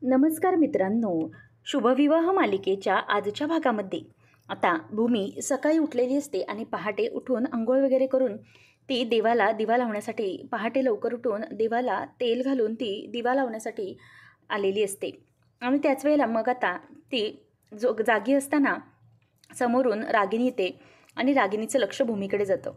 नमस्कार मित्रांनो, शुभविवाह मालिकेच्या आजच्या भागामध्ये आता भूमी सकाळी उठलेली असते आणि पहाटे उठून अंघोळ वगैरे करून ती देवाला दिवा लावण्यासाठी पहाटे लवकर उठून देवाला तेल घालून ती दिवा लावण्यासाठी आलेली असते. आणि त्याच वेळेला मग आता ती जागी असताना समोरून रागिनी येते आणि रागिनीचं लक्ष भूमीकडे जातं.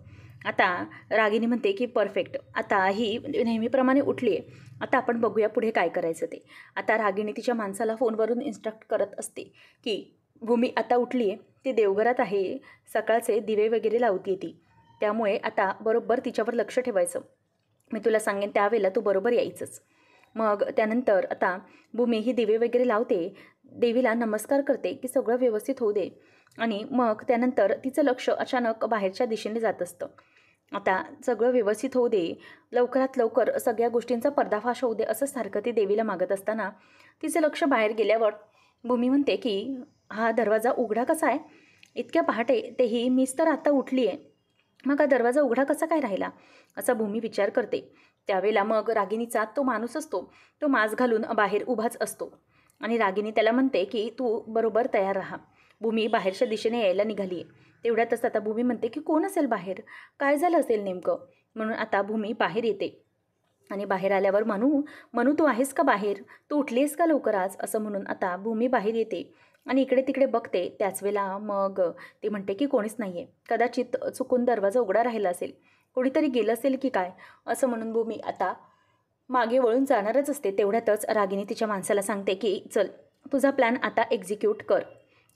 आता रागिनी म्हणते की परफेक्ट, आता ही नेहमीप्रमाणे उठली आहे, आता आपण बघूया पुढे काय करायचं ते. आता रागिनी तिच्या माणसाला फोनवरून इन्स्ट्रक्ट करत असते की भूमी आता उठली आहे, ती देवघरात आहे, सकाळचे दिवे वगैरे लावते ती, त्यामुळे आता बरोबर तिच्यावर लक्ष ठेवायचं. मी तुला सांगेन त्यावेळेला तू बरोबर यायचंच. मग त्यानंतर आता भूमी ही दिवे वगैरे लावते, देवीला नमस्कार करते की सगळं व्यवस्थित होऊ दे. आणि मग त्यानंतर तिचं लक्ष अचानक बाहेरच्या दिशेने जात असतं. आता सगळं व्यवस्थित होऊ दे, लवकरात लवकर सगळ्या गोष्टींचा पर्दाफाश होऊ दे असं सारखं ती देवीला मागत असताना तिचं लक्ष बाहेर गेल्यावर भूमी म्हणते की हा दरवाजा उघडा कसा आहे, इतक्या पहाटे, तेही मीच तर आता उठली आहे, मग हा दरवाजा उघडा कसा काय राहिला, असा भूमी विचार करते. त्यावेळेला मग रागिनीचा तो माणूस असतो, तो मास्क घालून बाहेर उभाच असतो आणि रागिनी त्याला म्हणते की तू बरोबर तयार राहा. भूमी बाहेरच्या दिशेने यायला निघाली आहे. तेवढ्यातच आता भूमी म्हणते की कोण असेल बाहेर, काय झालं असेल नेमकं. म्हणून आता भूमी बाहेर येते आणि बाहेर आल्यावर मनू तू आहेस का बाहेर, तू उठली आहेस का लवकर आज, असं म्हणून आता भूमी बाहेर येते आणि इकडे तिकडे बघते. त्याच वेळेला मग ती म्हणते की कोणीच नाही आहे, कदाचित चुकून दरवाजा उघडा राहिला असेल, कोणीतरी गेलं असेल की काय, असं म्हणून भूमी आता मागे वळून जाणारच असते. तेवढ्यातच रागिनी तिच्या माणसाला सांगते की चल तुझा प्लॅन आता एक्झिक्यूट कर.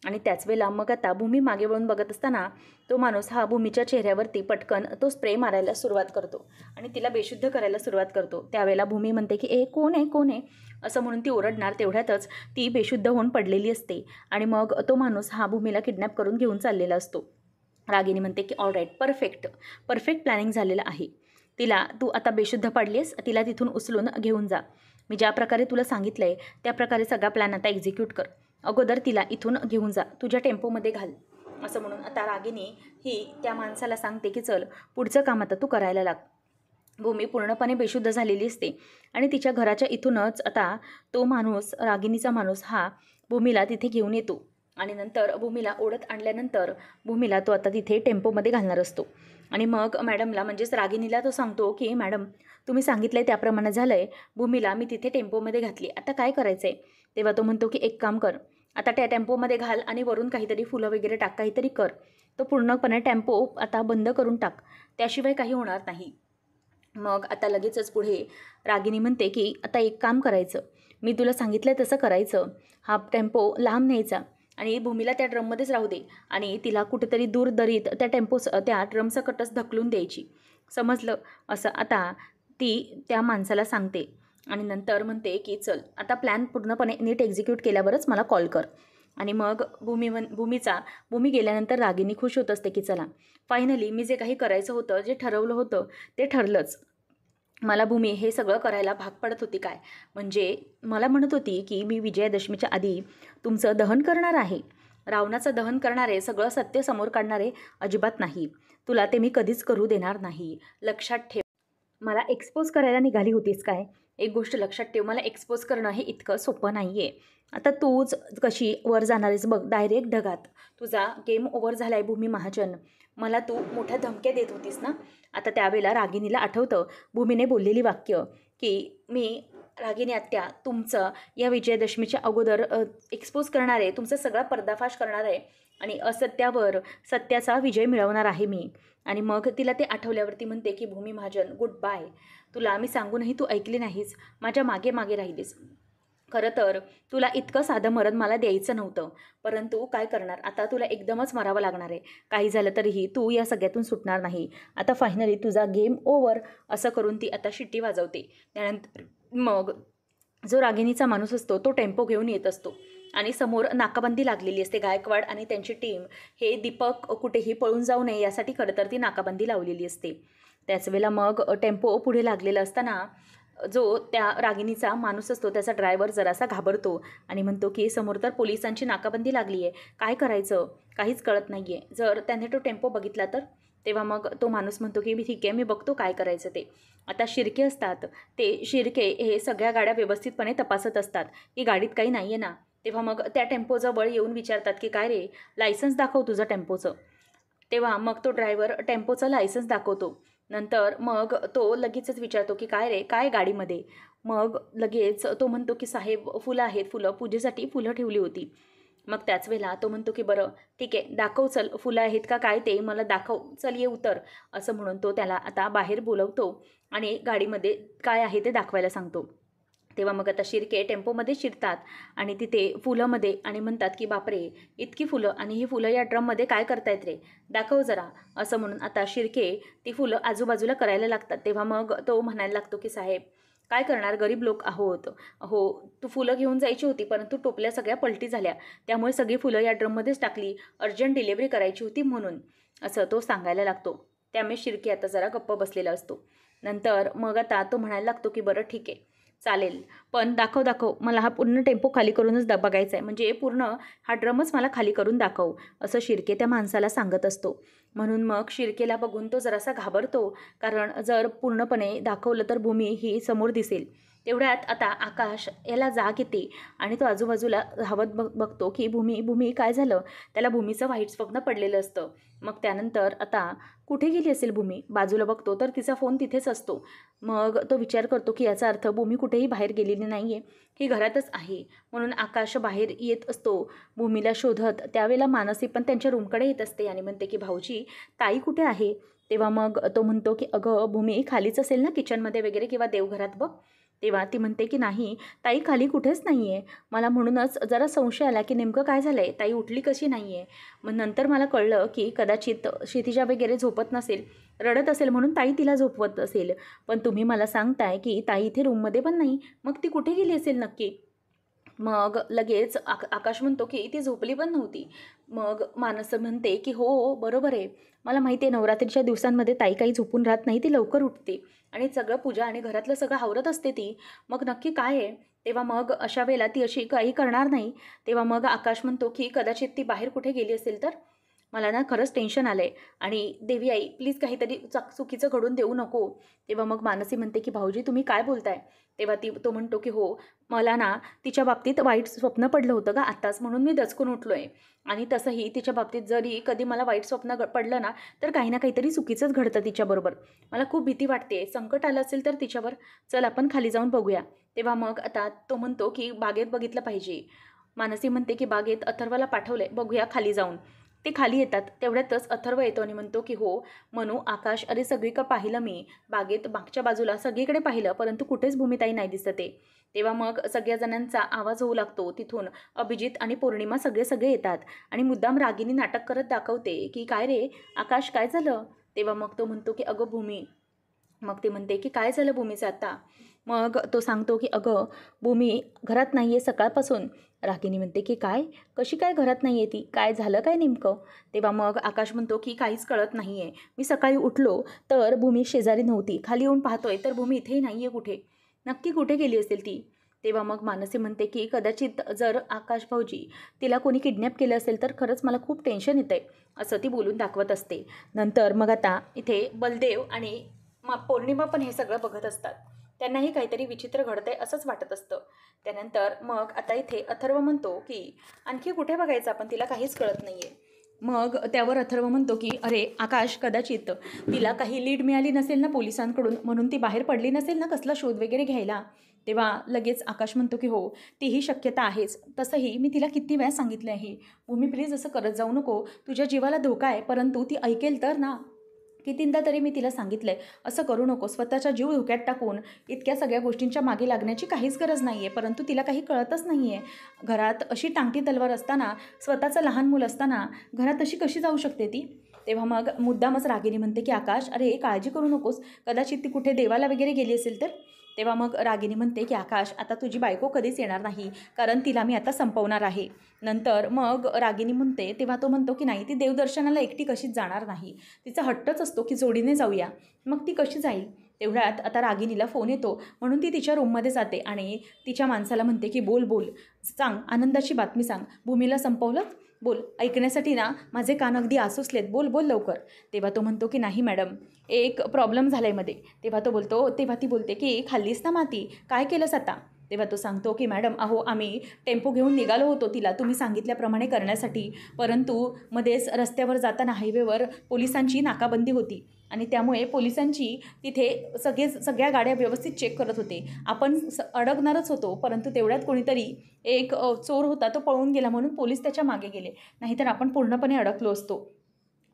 आणि त्याच वेळेला मग आता भूमी मागे वळून बघत असताना तो माणूस हा भूमीच्या चेहऱ्यावरती पटकन तो स्प्रे मारायला सुरुवात करतो आणि तिला बेशुद्ध करायला सुरुवात करतो. त्यावेळेला भूमी म्हणते की कोण आहे कोण आहे, असं म्हणून ती ओरडणार. तेवढ्यातच ती बेशुद्ध होऊन पडलेली असते आणि मग तो माणूस हा भूमीला किडनॅप करून घेऊन चाललेला असतो. रागिनी म्हणते की ऑलराईट, परफेक्ट प्लॅनिंग झालेलं आहे. तिला तू आता बेशुद्ध पडलीस, तिला तिथून उचलून घेऊन जा. मी ज्या प्रकारे तुला सांगितलं आहे त्या प्रकारे सगळा प्लॅन आता एक्झिक्यूट कर. अगोदर तिला इथून घेऊन जा, तुझ्या टेम्पोमध्ये घाल, असं म्हणून आता रागिनी ही त्या माणसाला सांगते की चल पुढचं काम आता तू करायला लाग. भूमी पूर्णपणे बेशुद्ध झालेली असते आणि तिच्या घराच्या इथूनच आता तो माणूस, रागिनीचा माणूस हा भूमीला तिथे घेऊन येतो आणि नंतर भूमीला ओढत आणल्यानंतर भूमीला तो आता तिथे टेम्पोमध्ये घालणार असतो. आणि मग मॅडमला म्हणजेच रागिनीला तो सांगतो की मॅडम तुम्ही सांगितलं आहे त्याप्रमाणे झालं आहे, भूमीला मी तिथे टेम्पोमध्ये घातली, आता काय करायचं आहे. तेव्हा तो म्हणतो की एक काम कर, आता त्या टेम्पोमध्ये घाल आणि वरून काहीतरी फुलं वगैरे टाक, काहीतरी कर, तो पूर्णपणे टेम्पो आता बंद करून टाक, त्याशिवाय काही होणार नाही. मग आता लगेचच पुढे रागिनी म्हणते की आता एक काम करायचं, मी तुला सांगितलं तसं करायचं, हा टेम्पो लांब न्यायचा आणि भूमीला त्या ड्रममध्येच राहू दे आणि तिला कुठेतरी दूर दरीत त्या ड्रमसकटच ढकलून द्यायची, समजलं, असं आता ती त्या माणसाला सांगते. आणि नंतर म्हणते की चल आता प्लॅन पूर्णपणे नीट एक्झिक्यूट केल्यावरच मला कॉल कर. आणि मग भूमी गेल्यानंतर रागिनी खुश होत असते की चला फायनली मी जे काही करायचं होतं, जे ठरवलं होतं ते ठरलंच. मला भूमी हे सगळं करायला भाग पडत होती काय, म्हणजे मला म्हणत होती की मी विजयादशमीच्या आधी तुमचं दहन करणार आहे, रावणाचं दहन करणारे, सगळं सत्य समोर काढणारे अजिबात नाही, तुला ते मी कधीच करू देणार नाही, लक्षात ठेव. मला एक्सपोज करायला निघाली होतीस काय, एक गोष्ट लक्षात ठेव, मला एक्सपोज करणं हे इतकं सोपं नाही आहे. आता तूच कशी वर जाणार आहेस बघ, डायरेक्ट ढगात, तुझा गेम ओव्हर झाला आहे भूमी महाजन, मला तू मोठ्या धमक्या देत होतीस ना. आता त्यावेळेला रागिनीला आठवतं भूमीने बोललेली वाक्य की मी रागिनी आत्या तुमचं या विजयादशमीच्या अगोदर एक्सपोज करणार आहे, तुमचा सगळा पर्दाफाश करणार आहे आणि असत्यावर सत्याचा विजय मिळवणार आहे मी. आणि मग तिला ते आठवल्यावरती म्हणते की भूमी महाजन गुड बाय, तुला मी सांगूनही तू ऐकली नाहीस, माझ्या मागे मागे राहिलीस. खरं तर तुला इतकं साधं मरण मला द्यायचं नव्हतं, परंतु काय करणार, आता तुला एकदमच मरावं लागणार आहे, काही झालं तरीही तू या सगळ्यातून सुटणार नाही, आता फायनली तुझा गेम ओव्हर, असं करून ती आता शिट्टी वाजवते. त्यानंतर मग जो रागिनीचा माणूस असतो तो टेम्पो घेऊन येत असतो आणि समोर नाकाबंदी लागलेली असते. गायकवाड आणि त्यांची टीम हे दीपक कुठेही पळून जाऊ नये यासाठी खरं तर ती नाकाबंदी लावलेली असते. त्याच वेळेला मग टेम्पो पुढे लागलेला असताना जो त्या रागिनीचा माणूस असतो त्याचा ड्रायव्हर जरासा घाबरतो आणि म्हणतो की समोर तर पोलिसांची नाकाबंदी लागली आहे, काय करायचं काहीच कळत नाही आहे, जर त्याने तो टेम्पो बघितला तर तेव्हा मग तो माणूस म्हणतो की मी ठीक आहे, मी बघतो काय करायचं ते. आता शिर्के असतात, ते शिर्के हे सगळ्या गाड्या व्यवस्थितपणे तपासत असतात की गाडीत काही नाही आहे ना. तेव्हा मग त्या टेम्पोजवळ येऊन विचारतात की काय रे, लायसन्स दाखव तुझं टेम्पोचं. तेव्हा मग तो ड्रायव्हर टेम्पोचं लायसन्स दाखवतो. नंतर मग तो लगेचच विचारतो की काय रे, काय गाडीमध्ये? मग लगेच तो म्हणतो की साहेब फुलं आहेत, फुलं पूजेसाठी फुलं ठेवली होती. मग त्याच वेळेला तो म्हणतो की बरं ठीक आहे, दाखव चल, फुलं आहेत का काय ते मला दाखव, चल ये उतर. असं म्हणून तो त्याला आता बाहेर बोलवतो आणि गाडीमध्ये काय आहे ते दाखवायला सांगतो. तेव्हा मग आता शिर्के टेम्पोमध्ये शिरतात आणि तिथे फुलंमध्ये आणि म्हणतात की बापरे, इतकी फुलं आणि ही फुलं या ड्रममध्ये काय करतायत रे, दाखव जरा. असं म्हणून आता शिर्के ती फुलं आजूबाजूला करायला लागतात. तेव्हा मग तो म्हणायला लागतो की साहेब काय करणार, गरीब लोक आहोत. हो, तू फुलं घेऊन जायची होती परंतु टोपल्या सगळ्या पलटी झाल्या, त्यामुळे सगळी फुलं या ड्रममध्येच टाकली, अर्जंट डिलिव्हरी करायची होती म्हणून. असं तो सांगायला लागतो. त्यामुळे शिर्के आता जरा गप्प बसलेला असतो. नंतर मग आता तो म्हणायला लागतो की बरं ठीक आहे, चालेल, पण दाखव, मला हा पूर्ण टेम्पो खाली करूनच बघायचा आहे, म्हणजे पूर्ण हा ड्रमच मला खाली करून दाखव. असं शिर्के त्या माणसाला सांगत असतो. म्हणून मग शिर्केला बघून तो जरासा घाबरतो, कारण जर पूर्णपणे दाखवलं तर भूमी ही समोर दिसेल. तेवढ्यात आता आकाश याला जाग येते आणि तो आजूबाजूला धावत बघतो की भूमी काय झालं. त्याला भूमीचं वाईट स्वप्न पडलेलं असतं. मग त्यानंतर आता कुठे गेली असेल भूमी, बाजूला बघतो तर तिचा फोन तिथेच असतो. मग तो विचार करतो की याचा अर्थ भूमी कुठेही बाहेर गेलेली नाही आहे, ही घरातच आहे. म्हणून आकाश बाहेर येत असतो भूमीला शोधत. त्यावेळेला मानसी पण त्यांच्या रूमकडे येत असते आणि म्हणते की भाऊजी, ताई कुठे आहे? तेव्हा मग तो म्हणतो की अगं भूमी खालीच असेल ना किचनमध्ये वगैरे किंवा देवघरात बघ. तेव्हा ती म्हणते की नाही ताई, खाली कुठेच नाही आहे. मला म्हणूनच जरा संशय आला की नेमकं काय झालं आहे, ताई उठली कशी नाही आहे. मग नंतर मला कळलं की कदाचित क्षितिजा वगैरे झोपत नसेल, रडत असेल म्हणून ताई तिला झोपवत असेल. पण तुम्ही मला सांगताय की ताई इथे रूममध्ये पण नाही, मग ती कुठे गेली असेल नक्की? मग लगेच आकाश म्हणतो की ती झोपली पण नव्हती. मग मानस म्हणते की हो बरोबर आहे, मला माहिती आहे नवरात्रीच्या दिवसांमध्ये ताई काही झोपून राहत नाही, ती लवकर उठते आणि सगळं पूजा आणि घरातलं सगळं आवरत असते ती. मग नक्की काय आहे? तेव्हा मग अशा वेळेला ती अशी काही करणार नाही. तेव्हा मग आकाश म्हणतो की कदाचित ती बाहेर कुठे गेली असेल तर. मला ना खरंच टेन्शन आलं आहे आणि देवी आई प्लीज काहीतरी चुकीचं घडून देऊ नको. तेव्हा मग मानसी म्हणते की भाऊजी तुम्ही काय बोलताय? तेव्हा तो म्हणतो की हो, मला ना तिच्या बाबतीत वाईट स्वप्न पडलं होतं का आत्ताच, म्हणून मी दचकून उठलो आहे. आणि तसंही तिच्या बाबतीत जरी कधी मला वाईट स्वप्न पडलं ना, तर काही ना काहीतरी चुकीचंच घडतं तिच्याबरोबर. मला खूप भीती वाटते, संकट आलं असेल तर तिच्यावर. चल आपण खाली जाऊन बघूया. तेव्हा मग आता तो म्हणतो की बागेत बघितलं पाहिजे. मानसी म्हणते की बागेत अथर्वला पाठवलंय, बघूया खाली जाऊन. ते खाली येतात. तेवढ्यातच अथर्व येतो आणि म्हणतो की हो मनू, आकाश, अरे सगळीकडे पाहिलं मी, बागेत मागच्या बाजूला सगळीकडे पाहिलं परंतु कुठेच भूमिताई नाही दिसत आहे. तेव्हा मग सगळ्या जणांचा आवाज होऊ लागतो. तिथून अभिजित आणि पौर्णिमा सगळे येतात आणि मुद्दाम रागिनी नाटक करत दाखवते की काय रे आकाश, काय झालं? तेव्हा मग तो म्हणतो की अगं भूमी. मग ते म्हणते की काय झालं भूमीचं आता? मग तो सांगतो की अगं भूमी घरात नाही आहे सकाळपासून. रागिनी म्हणते की काय, कशी काय घरात नाही आहे ती, काय झालं काय नेमकं? तेव्हा मग आकाश म्हणतो की काहीच कळत नाही आहे. मी सकाळी उठलो तर भूमी शेजारी नव्हती, खाली येऊन पाहतोय तर भूमी इथेही नाही आहे कुठे. नक्की कुठे गेली असेल ती? तेव्हा मग मानसी म्हणते की कदाचित जर आकाश भाऊजी तिला कोणी किडनॅप केलं असेल तर खरंच मला खूप टेन्शन येतं आहे, असं ती बोलून दाखवत असते. नंतर मग आता इथे बलदेव आणि पौर्णिमा पण हे सगळं बघत असतात. त्यांनाही काहीतरी विचित्र घडतंय असंच वाटत असतं. त्यानंतर मग आता इथे अथर्व म्हणतो की आणखी कुठे बघायचं आपण, तिला काहीच कळत नाही आहे. मग त्यावर अथर्व म्हणतो की अरे आकाश, कदाचित तिला काही लीड मिळाली नसेल ना पोलिसांकडून, म्हणून ती बाहेर पडली नसेल ना कसला शोध वगैरे घ्यायला. तेव्हा लगेच आकाश म्हणतो की हो तीही शक्यता आहेच. तसंही मी तिला किती वेळा सांगितले आहे, भूमी प्लीज असं करत जाऊ नको, तुझ्या जीवाला धोका आहे. परंतु ती ऐकेल तर ना, कितींदा तरी मी तिला सांगितलं आहे असं करू नको, स्वतःचा जीव धोक्यात टाकून इतक्या सगळ्या गोष्टींच्या मागे लागण्याची काहीच गरज नाही आहे. परंतु तिला काही कळतच नाही आहे. घरात अशी टांगती तलवार असताना, स्वतःचं लहान मूल असताना घरात अशी कशी जाऊ शकते ती? तेव्हा मग मुद्दामच रागिनी म्हणते की आकाश, अरे काळजी करू नकोस, कदाचित ती कुठे देवाला वगैरे गेली असेल तर. तेव्हा मग रागिनी म्हणते की आकाश, आता तुझी बायको कधीच येणार नाही, कारण तिला मी आता संपवणार आहे. नंतर मग रागिनी म्हणते, तेव्हा तो म्हणतो की नाही, ती देवदर्शनाला एकटी कशीच जाणार नाही, तिचा हट्टच असतो की जोडीने जाऊया. मग ती कशी जाईल? तेवढ्यात आता रागिनीला फोन येतो, म्हणून ती तिच्या रूममध्ये जाते आणि तिच्या माणसाला म्हणते की बोल सांग, आनंदाची बातमी सांग, भूमीला संपवलं? बोल, ऐकण्यासाठी ना माझे कान अगदी आसुसलेत, बोल बोल लवकर. तेव्हा तो म्हणतो की नाही मॅडम, एक प्रॉब्लेम झाला आहे मध्ये. तेव्हा ती बोलते की खाल्लीस ना माती, काय केलंस आता? तेव्हा तो सांगतो की मॅडम अहो आम्ही टेम्पो घेऊन निघालो होतो तिला तुम्ही सांगितल्याप्रमाणे करण्यासाठी, परंतु मध्येच रस्त्यावर जाताना हायवेवर पोलिसांची नाकाबंदी होती आणि त्यामुळे पोलिसांची तिथे सगळ्या गाड्या व्यवस्थित चेक करत होते. आपण अडकणारच होतो, परंतु तेवढ्यात कोणीतरी एक चोर होता तो पळून गेला म्हणून पोलीस त्याच्या मागे गेले, नाहीतर आपण पूर्णपणे अडकलो असतो.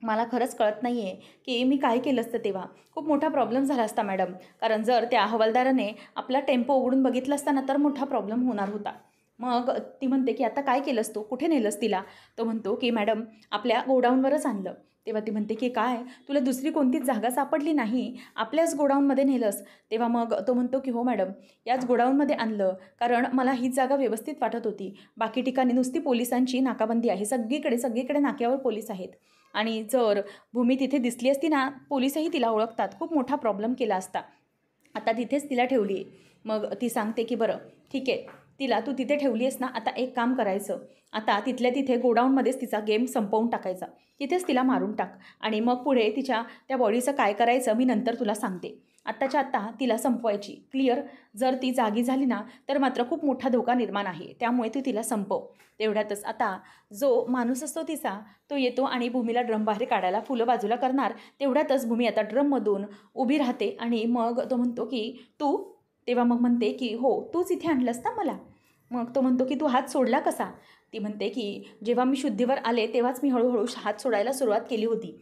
मला खरंच कळत नाही आहे की मी काय केलं असतं तेव्हा. खूप मोठा प्रॉब्लेम झाला असता मॅडम, कारण जर त्या हवालदाराने आपला टेम्पो उघडून बघितला असताना तर मोठा प्रॉब्लेम होणार होता. मग ती म्हणते की आता काय केलंस तू, कुठे नेलंस तिला? तो म्हणतो की मॅडम आपल्या गोडाऊनवरच आणलं. तेव्हा ती म्हणते की काय, तुला दुसरी कोणतीच जागा सापडली नाही, आपल्याच गोडाऊनमध्ये नेलंस? तेव्हा मग तो म्हणतो की हो मॅडम, याच गोडाऊनमध्ये आणलं, कारण मला हीच जागा व्यवस्थित वाटत होती. बाकी ठिकाणी नुसती पोलिसांची नाकाबंदी आहे, सगळीकडे नाक्यावर पोलीस आहेत. आणि जर भूमी तिथे दिसली असती ना, पोलीसही तिला ओळखतात, खूप मोठा प्रॉब्लेम केला असता. आता तिथेच तिला ठेवली आहे. मग ती सांगते की बरं ठीक आहे, तिला तू तिथे ठेवली आहेस ना, आता एक काम करायचं, आता तिथल्या तिथे गोडाऊनमध्येच तिचा गेम संपवून टाकायचा, तिथेच तिला मारून टाक आणि मग पुढे तिच्या त्या बॉडीचं काय करायचं मी नंतर तुला सांगते. आत्ताच्या आत्ता तिला संपवायची, क्लिअर? जर ती जागी झाली ना तर मात्र खूप मोठा धोका निर्माण आहे, त्यामुळे तू तिला संपव. तेवढ्यातच आता जो माणूस असतो तिचा तो येतो आणि भूमीला ड्रम बाहेर काढायला फुलं बाजूला करणार. तेवढ्यातच भूमी आता ड्रममधून उभी राहते आणि मग तो म्हणतो की तू, तेव्हा मग म्हणते की हो तूच इथे आणलंस ना मला. मग तो म्हणतो की तू हात सोडला कसा? ती म्हणते की जेव्हा मी शुद्धीवर आले तेव्हाच मी हळूहळू हात सोडायला सुरुवात केली होती.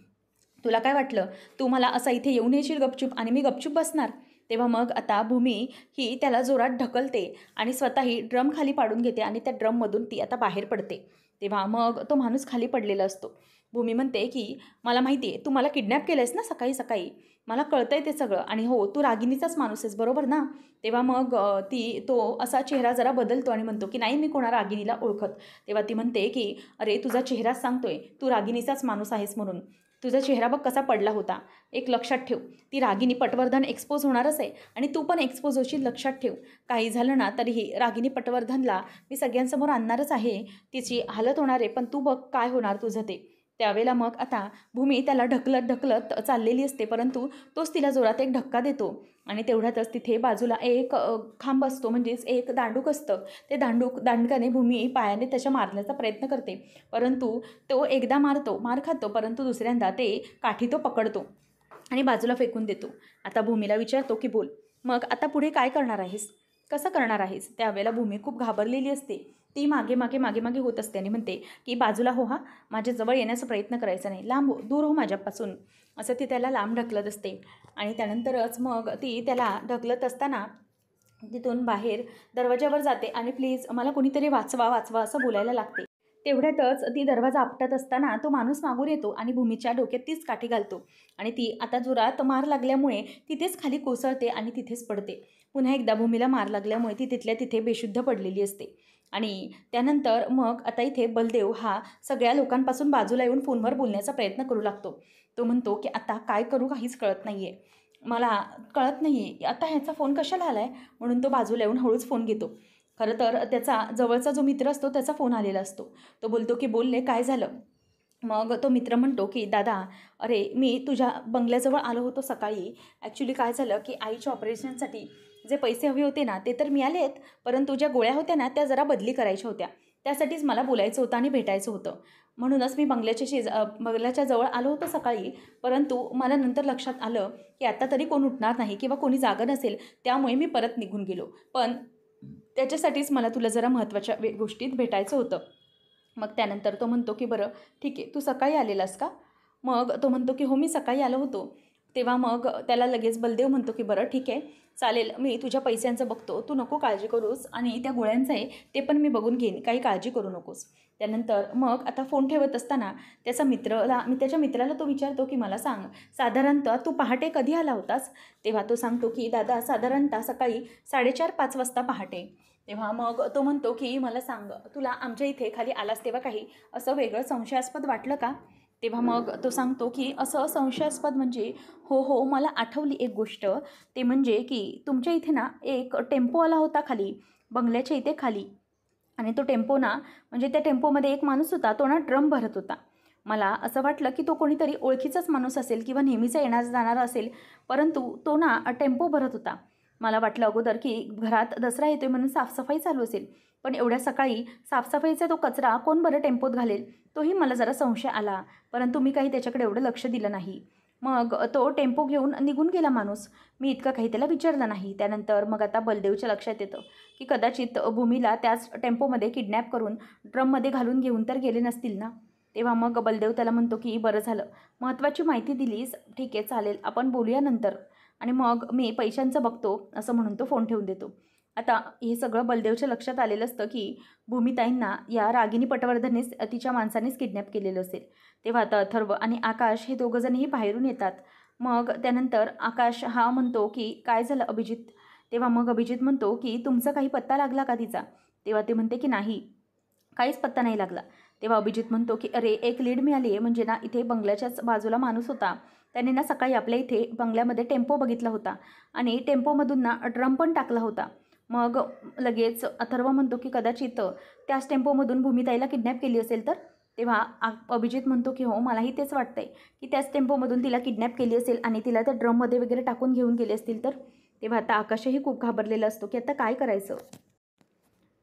तुला काय वाटलं तू मला असा इथे येऊन येशील गपचूप आणि मी गपचूप बसणार? तेव्हा मग आता भूमी ही त्याला जोरात ढकलते आणि स्वतःही ड्रम खाली पाडून घेते आणि त्या ड्रममधून ती आता बाहेर पडते. तेव्हा मग तो माणूस खाली पडलेला असतो. भूमी म्हणते की मला माहिती आहे तू मला किडनॅप केलं आहेस ना सकाळी सकाळी, मला कळतं आहे ते सगळं, आणि हो तू रागिणीचाच माणूस आहेस बरोबर ना? तेव्हा मग तो असा चेहरा जरा बदलतो आणि म्हणतो की नाही मी कोणा रागिणीला ओळखत. तेव्हा ती म्हणते की अरे तुझा चेहराच सांगतोय तू रागिणीचाच माणूस आहेस म्हणून, तुझा चेहरा बघ कसा पडला होता. एक लक्षात ठेव, ती रागिनी पटवर्धन एक्सपोज होणारच आहे आणि तू पण एक्सपोज होशील, लक्षात ठेव. काही झालं ना तरीही रागिनी पटवर्धनला मी सगळ्यांसमोर आणणारच आहे, तिची हालत होणार आहे, पण तू बघ काय होणार तुझं ते. त्यावेळेला मग आता भूमी त्याला ढकलत ढकलत चाललेली असते, परंतु तोच तिला जोरात एक धक्का देतो आणि तेवढ्यातच तिथे बाजूला एक खांब असतो, म्हणजेच एक दांडूक असतं. ते दांडकाने भूमी पायाने त्याच्या मारण्याचा प्रयत्न करते, परंतु तो एकदा मार खातो, परंतु दुसऱ्यांदा ते काठी तो पकडतो आणि बाजूला फेकून देतो. आता भूमीला विचारतो की बोल मग आता पुढे काय करणार आहेस, कसं करणार आहेस? त्यावेळेला भूमी खूप घाबरलेली असते. ती मागे होत असते आणि म्हणते की बाजूला हो, हा माझ्याजवळ येण्याचा प्रयत्न करायचा नाही, लांब हो, दूर हो माझ्यापासून, असं ती त्याला लांब ढकलत असते. आणि त्यानंतरच मग ती त्याला ढकलत असताना तिथून बाहेर दरवाजावर जाते आणि प्लीज मला कोणीतरी वाचवा वाचवा असं बोलायला लागते. तेवढ्यातच ती दरवाजा आपटत असताना तो माणूस मागून येतो आणि भूमीच्या डोक्यात तीच काठी घालतो आणि ती आता जोरात मार लागल्यामुळे तिथेच खाली कोसळते आणि तिथेच पडते. पुन्हा एकदा भूमीला मार लागल्यामुळे ती तिथल्या तिथे बेशुद्ध पडलेली असते. आणि त्यानंतर मग आता इथे बलदेव हा सगळ्या लोकांपासून बाजूला येऊन फोनवर बोलण्याचा प्रयत्न करू लागतो. तो म्हणतो की आता काय करू काहीच कळत नाही आहे, मला कळत नाही आहे आता ह्याचा फोन कशाला आला आहे, म्हणून तो बाजूला येऊन हळूच फोन घेतो. खरं तर त्याचा जवळचा जो मित्र असतो त्याचा फोन आलेला असतो. तो बोलतो की बोलले काय झालं? मग तो मित्र म्हणतो की दादा, अरे मी तुझ्या बंगल्याजवळ आलो होतो सकाळी. ॲक्च्युली काय झालं की आईच्या ऑपरेशनसाठी जे पैसे हवे होते ना ते तर मिळाले आहेत, परंतु ज्या गोळ्या होत्या ना त्या जरा बदली करायच्या होत्या, त्यासाठीच मला बोलायचं होतं आणि भेटायचं होतं. म्हणूनच मी बंगल्याच्या जवळ आलो होतो सकाळी, परंतु मला नंतर लक्षात आलं की आता तरी कोण उठणार नाही किंवा कोणी जागं नसेल, त्यामुळे मी परत निघून गेलो. पण त्याच्यासाठीच मला तुला जरा महत्त्वाच्या गोष्टीत भेटायचं होतं. मग त्यानंतर तो म्हणतो की बरं ठीक आहे, तू सकाळी आलेलास का? मग तो म्हणतो की हो मी सकाळी आलो होतो. तेव्हा मग त्याला लगेच बलदेव म्हणतो की बरं ठीक आहे चालेल, मी तुझ्या पैशांचं बघतो, तू नको काळजी करूस, आणि त्या गोळ्यांचं आहे ते पण मी बघून घेईन, काही काळजी करू नकोस. त्यानंतर मग आता फोन ठेवत असताना त्याच्या मित्राला तो विचारतो की मला सांग साधारणतः तू पहाटे कधी आला होतास? तेव्हा तो सांगतो की दादा साधारणतः सकाळी 4:30-5 वाजता पहाटे. तेव्हा मग तो म्हणतो की मला सांग तुला आमच्या इथे खाली आलास तेव्हा काही असं वेगळं संशयास्पद वाटलं का? तेव्हा मग तो सांगतो की असं संशयास्पद म्हणजे हो मला आठवली एक गोष्ट, ते म्हणजे की तुमच्या इथे ना एक टेम्पो आला होता खाली, बंगल्याच्या इथे खाली, आणि तो टेम्पो ना, म्हणजे त्या टेम्पोमध्ये एक माणूस होता, तो ना ड्रम भरत होता. मला असं वाटलं की तो कोणीतरी ओळखीचाच माणूस असेल किंवा नेहमीचा येणारा जाणारा असेल, परंतु तो ना टेम्पो भरत होता. मला वाटलं अगोदर की घरात दसरा येतोय म्हणून साफसफाई चालू असेल, पण एवढ्या सकाळी साफसफाईचा तो कचरा कोण बरं टेम्पोत घालेल, तोही मला जरा संशय आला. परंतु मी काही त्याच्याकडे एवढं लक्ष दिलं नाही. मग तो टेम्पो घेऊन निघून गेला माणूस. मी इतकं काही त्याला विचारलं नाही. त्यानंतर मग आता बलदेवच्या लक्षात येतं की कदाचित भूमीला त्याच टेम्पोमध्ये किडनॅप करून ड्रममध्ये घालून घेऊन तर गेले नसतील ना. तेव्हा मग बलदेव त्याला म्हणतो की बरं झालं, महत्त्वाची माहिती दिलीस, ठीक आहे चालेल, आपण बोलूया नंतर, आणि मग मी पैशांचं बघतो असं म्हणून तो फोन ठेवून देतो. आता हे सगळं बलदेवच्या लक्षात आलेलं असतं की भूमिताईंना या रागिनी पटवर्धनेच तिच्या माणसानेच किडनॅप केलेलं असेल. तेव्हा आता अथर्व आणि आकाश हे दोघंजणही बाहेरून येतात. मग त्यानंतर आकाश हा म्हणतो की काय झालं अभिजित. तेव्हा मग अभिजित म्हणतो की तुमचा काही पत्ता लागला का तिचा. तेव्हा ते म्हणते की नाही, काहीच पत्ता नाही लागला. तेव्हा अभिजित म्हणतो की अरे एक लीड मिळाली आहे, म्हणजे ना इथे बंगल्याच्याच बाजूला माणूस होता, त्याने ना सकाळी आपल्या इथे बंगल्यामध्ये टेम्पो बघितला होता आणि टेम्पोमधून ना ड्रम पण टाकला होता. मग लगेच अथर्व म्हणतो की कदाचित त्याच टेम्पोमधून भूमिताईला किडनॅप केली असेल तर. तेव्हा अभिजित म्हणतो की हो मलाही तेच वाटतंय की त्याच टेम्पोमधून तिला किडनॅप केली असेल आणि तिला त्या ड्रममध्ये वगैरे टाकून घेऊन गेले असतील तर. तेव्हा आता आकाशही खूप घाबरलेला असतो की आता काय करायचं.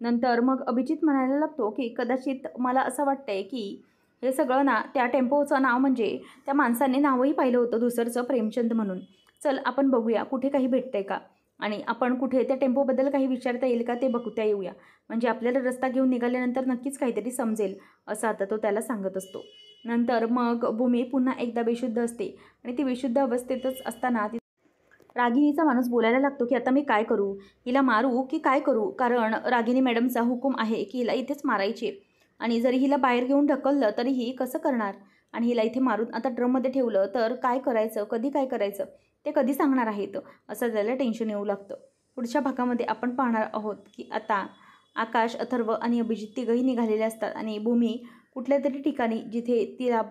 नंतर मग अभिजित म्हणायला लागतो की कदाचित मला असं वाटतंय की हे सगळं ना त्या टेम्पोचं नाव म्हणजे त्या माणसाने नावही पाहिलं होतं दुसरचं प्रेमचंद म्हणून. चल आपण बघूया कुठे काही भेटतंय का, आणि आपण कुठे त्या टेम्पोबद्दल काही विचारता येईल का ते बघता येऊया, म्हणजे आपल्याला रस्ता घेऊन निघाल्यानंतर नक्कीच काहीतरी समजेल, असं आता तो त्याला सांगत असतो. नंतर मग भूमी पुन्हा एकदा बेशुद्ध असते आणि ती बेशुद्ध अवस्थेतच असताना रागिनीचा माणूस बोलायला लागतो की आता मी काय करू, हिला मारू की काय करू, कारण रागिनी मॅडमचा हुकूम आहे की हिला इथेच मारायची, आणि जरी हिला बाहेर घेऊन ढकललं तरीही कसं करणार, आणि हिला इथे मारून आता ड्रममध्ये ठेवलं तर काय करायचं, कधी काय करायचं ते कधी सांगणार आहेत, असं त्याला टेन्शन येऊ लागतं. पुढच्या भागामध्ये आपण पाहणार आहोत की आता आकाश, अथर्व आणि अभिजित तिघंही निघालेले असतात आणि भूमी कुठल्या तरी ठिकाणी जिथे तिला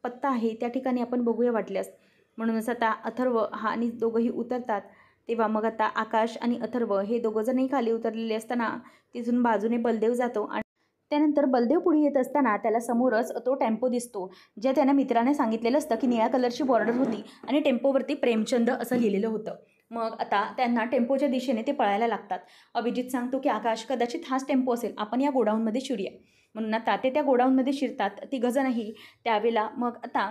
पत्ता आहे त्या ठिकाणी आपण बघूया वाटल्यास. म्हणूनच आता अथर्व हा आणि दोघंही उतरतात. तेव्हा मग आता आकाश आणि अथर्व हे दोघंजणही खाली उतरलेले असताना तिथून बाजूने बलदेव जातो आणि त्यानंतर बलदेव पुढे येत असताना त्याला समोरच तो टेम्पो दिसतो, जे त्यानं मित्राने सांगितलेलं असतं की निळ्या कलरची बॉर्डर होती आणि टेम्पोवरती प्रेमचंद असं लिहिलेलं होतं. मग आता त्यांना टेम्पोच्या दिशेने ते पळायला लागतात. अभिजित सांगतो की आकाश कदाचित हाच टेम्पो असेल, आपण या गोडाऊनमध्ये शिरूया. म्हणून आता ते त्या गोडाऊनमध्ये शिरतात तिघंजणही. त्यावेळेला मग आता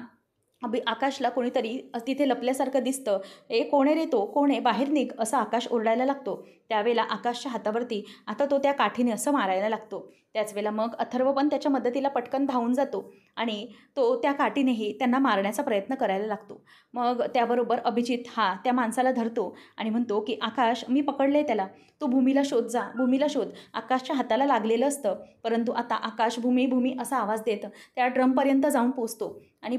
आकाशला कोणीतरी तिथे लपल्यासारखं दिसतं. ए कोण आहे रे, तो कोण आहे, बाहेर निघ, असं आकाश ओरडायला लागतो. त्यावेळेला आकाशच्या हातावरती आता तो त्या काठीने असं मारायला लागतो. त्याच वेळेला मग अथर्व पण त्याच्या मदतीला पटकन धावून जातो आणि तो त्या काठीनेही त्यांना मारण्याचा प्रयत्न करायला लागतो. मग त्याबरोबर अभिजित हा त्या माणसाला धरतो आणि म्हणतो की आकाश मी पकडले त्याला, तू भूमीला शोध जा, भूमीला शोध. आकाशच्या हाताला लागलेलं असतं, परंतु आता आकाश भूमी भूमी असा आवाज देत त्या ड्रमपर्यंत जाऊन पोचतो आणि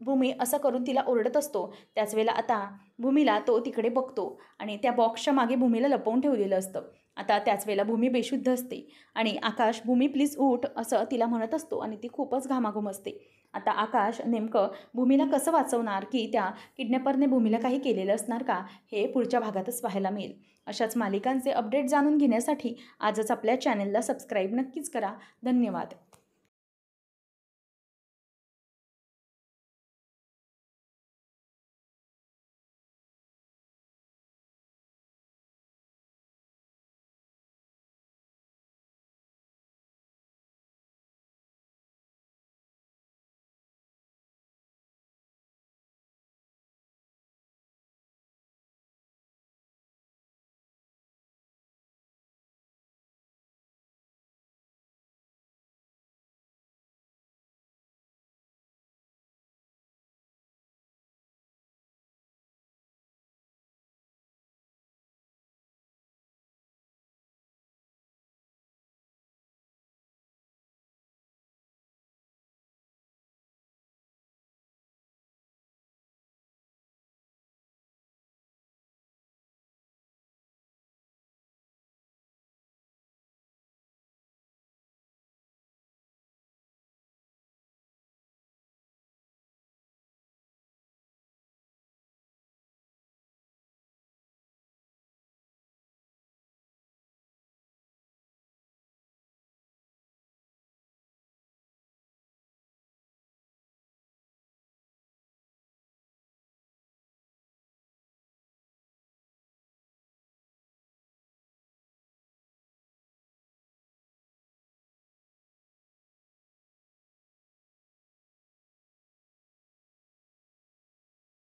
भूमी असं करून तिला ओरडत असतो. त्याच वेळेला आता भूमीला तो तिकडे बघतो आणि त्या बॉक्सच्या मागे भूमीला लपवून ठेवलेलं असतं. आता त्याच वेळेला भूमी बेशुद्ध असते आणि आकाश भूमी प्लीज उठ असं तिला म्हणत असतो आणि ती खूपच घामाघूम असते. आता आकाश नेमकं भूमीला कसं वाचवणार, की त्या किडनॅपरने भूमीला काही केलेलं असणार का, हे पुढच्या भागातच पाहायला मिळेल. अशाच मालिकांचे अपडेट जाणून घेण्यासाठी आजच आपल्या चॅनलला सबस्क्राईब नक्कीच करा. धन्यवाद.